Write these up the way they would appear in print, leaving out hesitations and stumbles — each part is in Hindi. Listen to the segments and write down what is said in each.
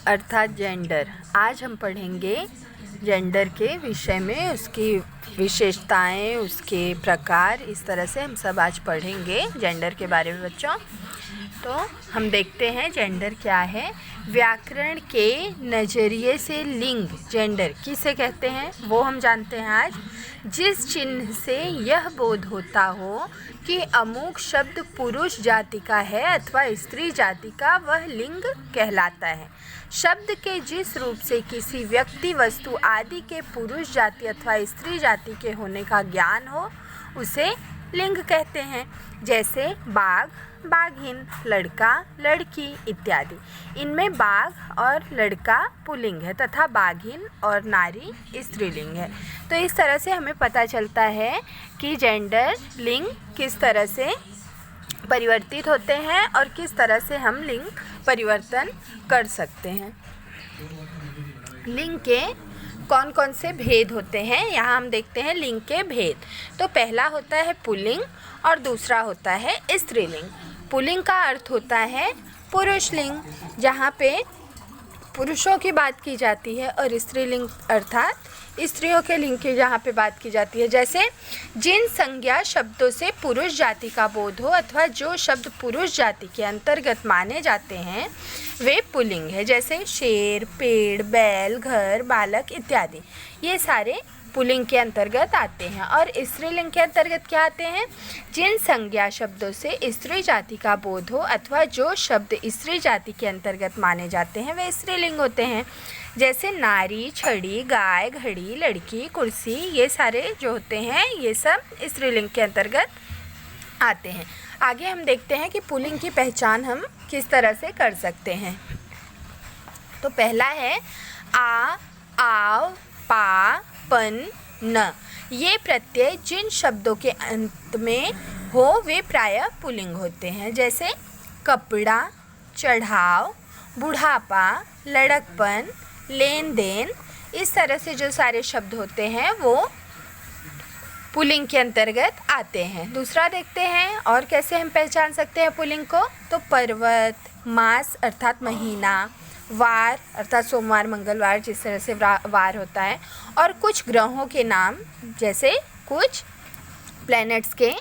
अर्थात जेंडर। आज हम पढ़ेंगे जेंडर के विषय में, उसकी विशेषताएं, उसके प्रकार, इस तरह से हम सब आज पढ़ेंगे जेंडर के बारे में बच्चों। तो हम देखते हैं जेंडर क्या है। व्याकरण के नज़रिए से लिंग, जेंडर किसे कहते हैं वो हम जानते हैं आज। जिस चिन्ह से यह बोध होता हो कि अमुक शब्द पुरुष जाति का है अथवा स्त्री जाति का, वह लिंग कहलाता है। शब्द के जिस रूप से किसी व्यक्ति, वस्तु आदि के पुरुष जाति अथवा स्त्री जाति के होने का ज्ञान हो, उसे लिंग कहते हैं। जैसे बाघ, बाघिन, लड़का, लड़की इत्यादि। इनमें बाघ और लड़का पुल्लिंग है तथा बाघिन और नारी स्त्रीलिंग है। तो इस तरह से हमें पता चलता है कि जेंडर, लिंग किस तरह से परिवर्तित होते हैं और किस तरह से हम लिंग परिवर्तन कर सकते हैं। लिंग के कौन कौन से भेद होते हैं, यहाँ हम देखते हैं लिंग के भेद। तो पहला होता है पुल्लिंग और दूसरा होता है स्त्रीलिंग। पुल्लिंग का अर्थ होता है पुरुष लिंग, जहाँ पे पुरुषों की बात की जाती है, और स्त्रीलिंग अर्थात स्त्रियों के लिंग की जहाँ पे बात की जाती है। जैसे जिन संज्ञा शब्दों से पुरुष जाति का बोध हो अथवा जो शब्द पुरुष जाति के अंतर्गत माने जाते हैं वे पुल्लिंग है। जैसे शेर, पेड़, बैल, घर, बालक इत्यादि, ये सारे पुल्लिंग के अंतर्गत आते हैं। और स्त्रीलिंग के अंतर्गत क्या आते हैं? जिन संज्ञा शब्दों से स्त्री जाति का बोध हो अथवा जो शब्द स्त्री जाति के अंतर्गत माने जाते हैं वे स्त्रीलिंग होते हैं। जैसे नारी, छड़ी, गाय, घड़ी, लड़की, कुर्सी, ये सारे जो होते हैं ये सब स्त्रीलिंग के अंतर्गत आते हैं। आगे हम देखते हैं कि पुल्लिंग की पहचान हम किस तरह से कर सकते हैं। तो पहला है आ, आव, पा, पन, न। ये प्रत्यय जिन शब्दों के अंत में हो वे प्रायः पुल्लिंग होते हैं। जैसे कपड़ा, चढ़ाव, बुढ़ापा, लड़कपन, लेन देन, इस तरह से जो सारे शब्द होते हैं वो पुल्लिंग के अंतर्गत आते हैं। दूसरा देखते हैं और कैसे हम पहचान सकते हैं पुल्लिंग को। तो पर्वत, मास अर्थात महीना, वार अर्थात सोमवार, मंगलवार, जिस तरह से वार होता है, और कुछ ग्रहों के नाम, जैसे कुछ प्लैनेट्स के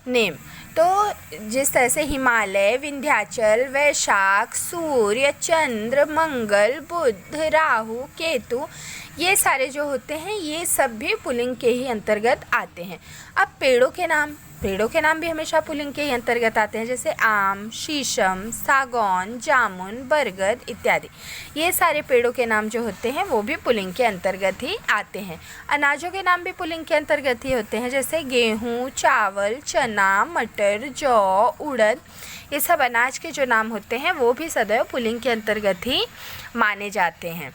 नेम। तो जिस तरह से हिमालय, विंध्याचल, वैशाख, सूर्य, चंद्र, मंगल, बुध, राहु, केतु, ये सारे जो होते हैं ये सब भी पुल्लिंग के ही अंतर्गत आते हैं। अब पेड़ों के नाम भी हमेशा पुल्लिंग के ही अंतर्गत आते हैं। जैसे आम, शीशम, सागौन, जामुन, बरगद इत्यादि, ये सारे पेड़ों के नाम जो होते हैं वो भी पुल्लिंग के अंतर्गत ही आते हैं। अनाजों के नाम भी पुल्लिंग के अंतर्गत ही होते हैं। जैसे गेहूँ, चावल, चना, मटर, जौ, उड़द, ये सब अनाज के जो नाम होते हैं वो भी सदैव पुल्लिंग के अंतर्गत ही माने जाते हैं।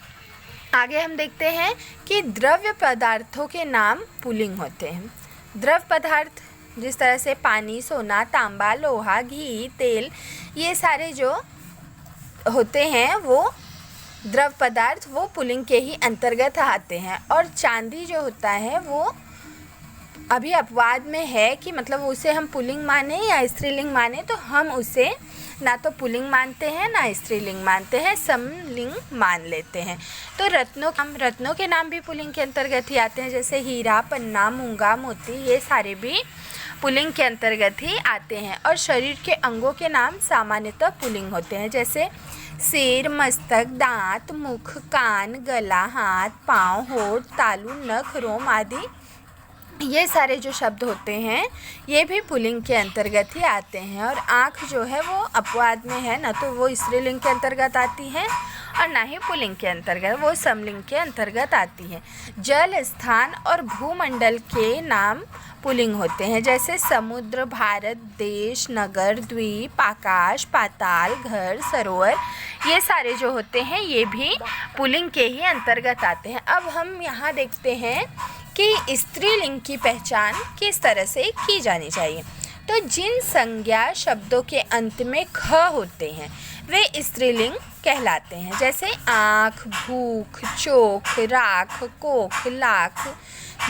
आगे हम देखते हैं कि द्रव्य पदार्थों के नाम पुल्लिंग होते हैं। द्रव्य पदार्थ जिस तरह से पानी, सोना, तांबा, लोहा, घी, तेल, ये सारे जो होते हैं वो द्रव्य पदार्थ वो पुल्लिंग के ही अंतर्गत आते हैं। और चांदी जो होता है वो अभी अपवाद में है कि मतलब उसे हम पुल्लिंग माने या स्त्रीलिंग माने, तो हम उसे ना तो पुल्लिंग मानते हैं ना स्त्रीलिंग मानते हैं, समलिंग मान लेते हैं। तो रत्नों के नाम भी पुल्लिंग के अंतर्गत ही आते हैं। जैसे हीरा, पन्ना, मूंगा, मोती, ये सारे भी पुल्लिंग के अंतर्गत ही आते हैं। और शरीर के अंगों के नाम सामान्यतः पुल्लिंग होते हैं। जैसे सिर, मस्तक, दांत, मुख, कान, गला, हाथ, पाँव, होठ, तालू, नख, रोम आदि, ये सारे जो शब्द होते हैं ये भी पुल्लिंग के अंतर्गत ही आते हैं। और आँख जो है वो अपवाद में है, ना तो वो स्त्रीलिंग के अंतर्गत आती है और ना ही पुल्लिंग के अंतर्गत, वो समलिंग के अंतर्गत आती है। जल, स्थान और भूमंडल के नाम पुल्लिंग होते हैं। जैसे समुद्र, भारत, देश, नगर, द्वीप, आकाश, पाताल, घर, सरोवर, ये सारे जो होते हैं ये भी पुल्लिंग के ही अंतर्गत आते हैं। अब हम यहाँ देखते हैं कि स्त्रीलिंग की पहचान किस तरह से की जानी चाहिए। तो जिन संज्ञा शब्दों के अंत में ख होते हैं वे स्त्रीलिंग कहलाते हैं। जैसे आँख, भूख, चोख, राख, कोख, लाख,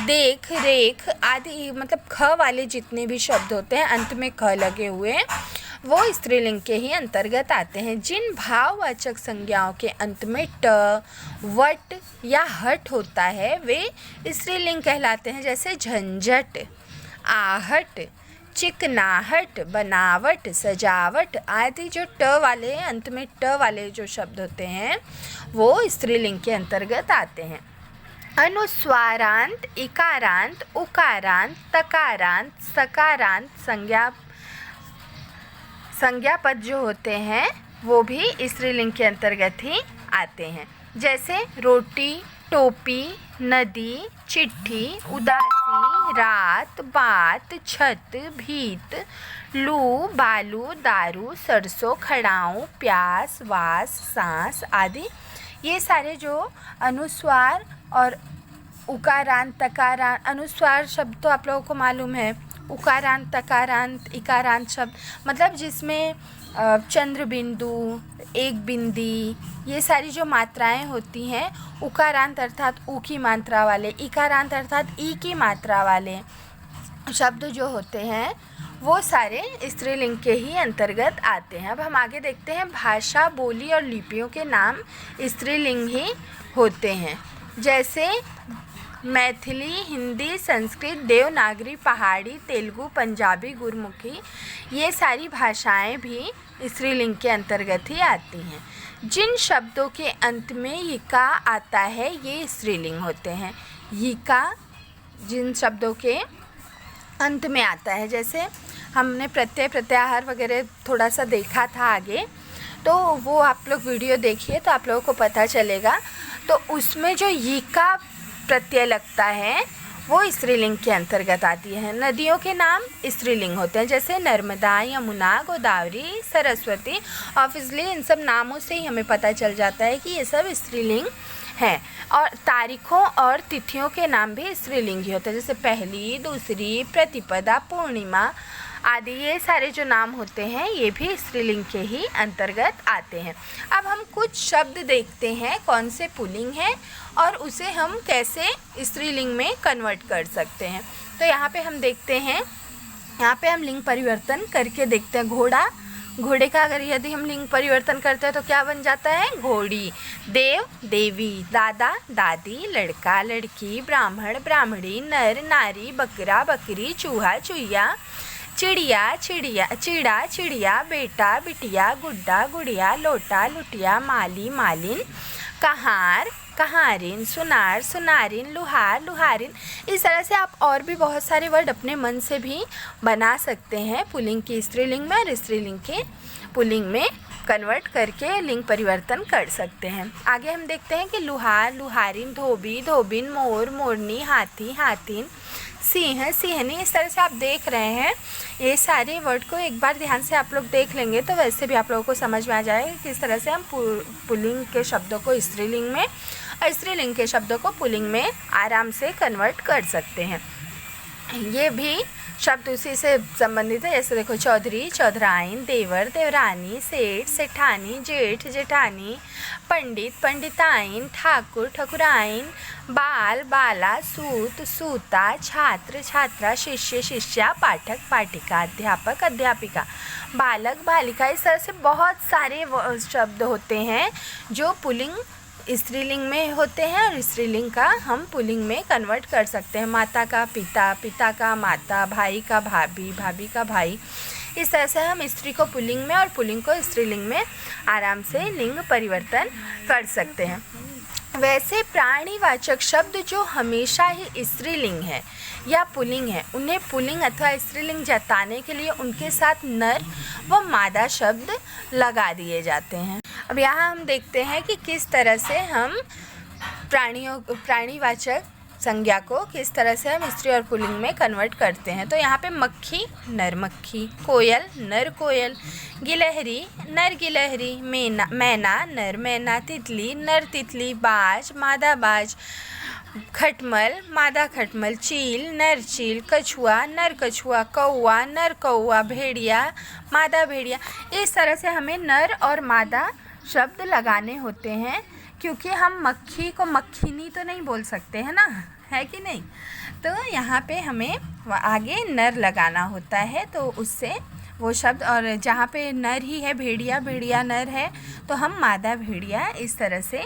देख, रेख आदि, मतलब ख वाले जितने भी शब्द होते हैं अंत में ख लगे हुए वो स्त्रीलिंग के ही अंतर्गत आते हैं। जिन भाववाचक संज्ञाओं के अंत में ट, वट या हट होता है वे स्त्रीलिंग कहलाते हैं, जैसे झंझट, आहट, चिकनाहट, बनावट, सजावट आदि। जो ट वाले अंत में ट वाले जो शब्द होते हैं वो स्त्रीलिंग के अंतर्गत आते हैं। अनुस्वारांत, इकारांत, उकारांत, तकारांत, सकारांत संज्ञा पद जो होते हैं वो भी स्त्रीलिंग के अंतर्गत ही आते हैं, जैसे रोटी, टोपी, नदी, चिट्ठी, उदासी, रात, बात, छत, भीत, लू, बालू, दारू, सरसों, खड़ाऊं, प्यास, वास, सांस आदि। ये सारे जो अनुस्वार और उकारांत, तकारांत, अनुस्वार शब्द तो आप लोगों को मालूम है। उकारांत, तकारांत, इकारांत शब्द मतलब जिसमें चंद्र बिंदु, एक बिंदी, ये सारी जो मात्राएं होती हैं। उकारांत अर्थात ऊ की मात्रा वाले, इकारांत अर्थात ई की मात्रा वाले शब्द जो होते हैं वो सारे स्त्रीलिंग के ही अंतर्गत आते हैं। अब हम आगे देखते हैं भाषा, बोली और लिपियों के नाम स्त्रीलिंग ही होते हैं, जैसे मैथिली, हिंदी, संस्कृत, देवनागरी, पहाड़ी, तेलुगु, पंजाबी, गुरमुखी। ये सारी भाषाएं भी स्त्रीलिंग के अंतर्गत ही आती हैं। जिन शब्दों के अंत में यिका आता है ये स्त्रीलिंग होते हैं। यिका जिन शब्दों के अंत में आता है, जैसे हमने प्रत्यय, प्रत्याहार वगैरह थोड़ा सा देखा था आगे, तो वो आप लोग वीडियो देखिए तो आप लोगों को पता चलेगा। तो उसमें जो यिका प्रत्यय लगता है वो स्त्रीलिंग के अंतर्गत आती है। नदियों के नाम स्त्रीलिंग होते हैं, जैसे नर्मदा, यमुना, गोदावरी, सरस्वती। ऑब्वियसली इन सब नामों से ही हमें पता चल जाता है कि ये सब स्त्रीलिंग हैं। और तारीखों और तिथियों के नाम भी स्त्रीलिंग ही होते हैं, जैसे पहली, दूसरी, प्रतिपदा, पूर्णिमा आदि। ये सारे जो नाम होते हैं ये भी स्त्रीलिंग के ही अंतर्गत आते हैं। अब हम कुछ शब्द देखते हैं कौन से पुल्लिंग हैं और उसे हम कैसे स्त्रीलिंग में कन्वर्ट कर सकते हैं। तो यहाँ पे हम देखते हैं, यहाँ पे हम लिंग परिवर्तन करके देखते हैं। घोड़ा, घोड़े का अगर यदि हम लिंग परिवर्तन करते हैं तो क्या बन जाता है? घोड़ी। देव, देवी, दादा, दादी, लड़का, लड़की, ब्राह्मण, ब्राह्मणी, नर, नारी, बकरा, बकरी, चूहा, चुईया, चिड़िया, चिड़िया, चिड़ा, चिड़िया, बेटा, बिटिया, गुड्डा, गुड़िया, लोटा, लुटिया, माली, मालिन, कहार, कहारिन, सुनार, सुनारिन, लुहार, लुहारिन। इस तरह से आप और भी बहुत सारे वर्ड अपने मन से भी बना सकते हैं पुल्लिंग की स्त्रीलिंग में और स्त्रीलिंग के पुल्लिंग में कन्वर्ट करके लिंग परिवर्तन कर सकते हैं। आगे हम देखते हैं कि लुहार, लुहारिन, धोबी, धोबिन, मोर, मोरनी, हाथी, हाथिन, सिंह, सिंहनी। इस तरह से आप देख रहे हैं ये सारे वर्ड को एक बार ध्यान से आप लोग देख लेंगे तो वैसे भी आप लोगों को समझ में आ जाएगा किस तरह से हम पुल्लिंग के शब्दों को स्त्रीलिंग में और स्त्रीलिंग के शब्दों को पुल्लिंग में आराम से कन्वर्ट कर सकते हैं। ये भी शब्द उसी से संबंधित है, जैसे देखो चौधरी, चौधराइन, देवर, देवरानी, सेठ, सेठानी, जेठ, जेठानी, पंडित, पंडिताइन, ठाकुर, ठकुराइन, बाल, बाला, सूत, सूता, छात्र, छात्रा, शिष्य, शिष्या, पाठक, पाठिका, अध्यापक, अध्यापिका, बालक, बालिका। इस तरह से बहुत सारे शब्द होते हैं जो पुल्लिंग स्त्रीलिंग में होते हैं और स्त्रीलिंग का हम पुल्लिंग में कन्वर्ट कर सकते हैं। माता का पिता, पिता का माता, भाई का भाभी, भाभी का भाई। इस तरह से हम स्त्री को पुल्लिंग में और पुल्लिंग को स्त्रीलिंग में आराम से लिंग परिवर्तन कर सकते हैं। वैसे प्राणीवाचक शब्द जो हमेशा ही स्त्रीलिंग है या पुल्लिंग है, उन्हें पुल्लिंग अथवा स्त्रीलिंग जताने के लिए उनके साथ नर व मादा शब्द लगा दिए जाते हैं। अब यहाँ हम देखते हैं कि किस तरह से हम प्राणीवाचक संज्ञा को किस तरह से हम स्त्री और पुल्लिंग में कन्वर्ट करते हैं। तो यहाँ पे मक्खी, नर मक्खी, कोयल, नर कोयल, गिलहरी, नर गिलहरी, मैना, नर मैना, तितली, नर तितली, बाज, मादा बाज, खटमल, मादा खटमल, चील, नर चील, कछुआ, नर कछुआ, कौआ, नर कौआ, भेड़िया, मादा भेड़िया। इस तरह से हमें नर और मादा शब्द लगाने होते हैं, क्योंकि हम मक्खी को मक्खिनी तो नहीं बोल सकते हैं ना, है कि नहीं। तो यहाँ पे हमें आगे नर लगाना होता है, तो उससे वो शब्द, और जहाँ पे नर ही है भेड़िया, भेड़िया नर है, तो हम मादा भेड़िया इस तरह से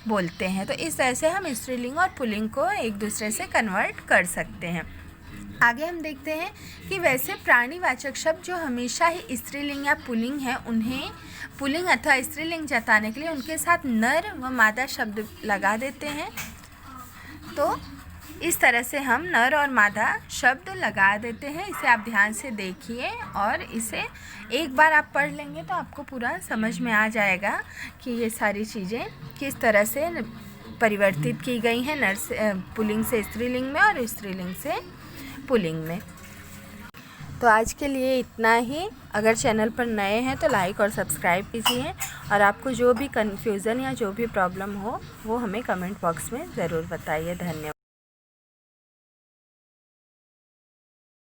बोलते हैं। तो इस तरह से हम स्त्रीलिंग और पुल्लिंग को एक दूसरे से कन्वर्ट कर सकते हैं। आगे हम देखते हैं कि वैसे प्राणीवाचक शब्द जो हमेशा ही स्त्रीलिंग या पुल्लिंग है, उन्हें पुल्लिंग अथवा स्त्रीलिंग जताने के लिए उनके साथ नर व मादा शब्द लगा देते हैं। तो इस तरह से हम नर और मादा शब्द लगा देते हैं। इसे आप ध्यान से देखिए और इसे एक बार आप पढ़ लेंगे तो आपको पूरा समझ में आ जाएगा कि ये सारी चीज़ें किस तरह से परिवर्तित की गई हैं, नर से पुल्लिंग से स्त्रीलिंग में और स्त्रीलिंग से पुल्लिंग में। तो आज के लिए इतना ही। अगर चैनल पर नए हैं तो लाइक और सब्सक्राइब कीजिए, और आपको जो भी कन्फ्यूज़न या जो भी प्रॉब्लम हो वो हमें कमेंट बॉक्स में ज़रूर बताइए। धन्यवाद।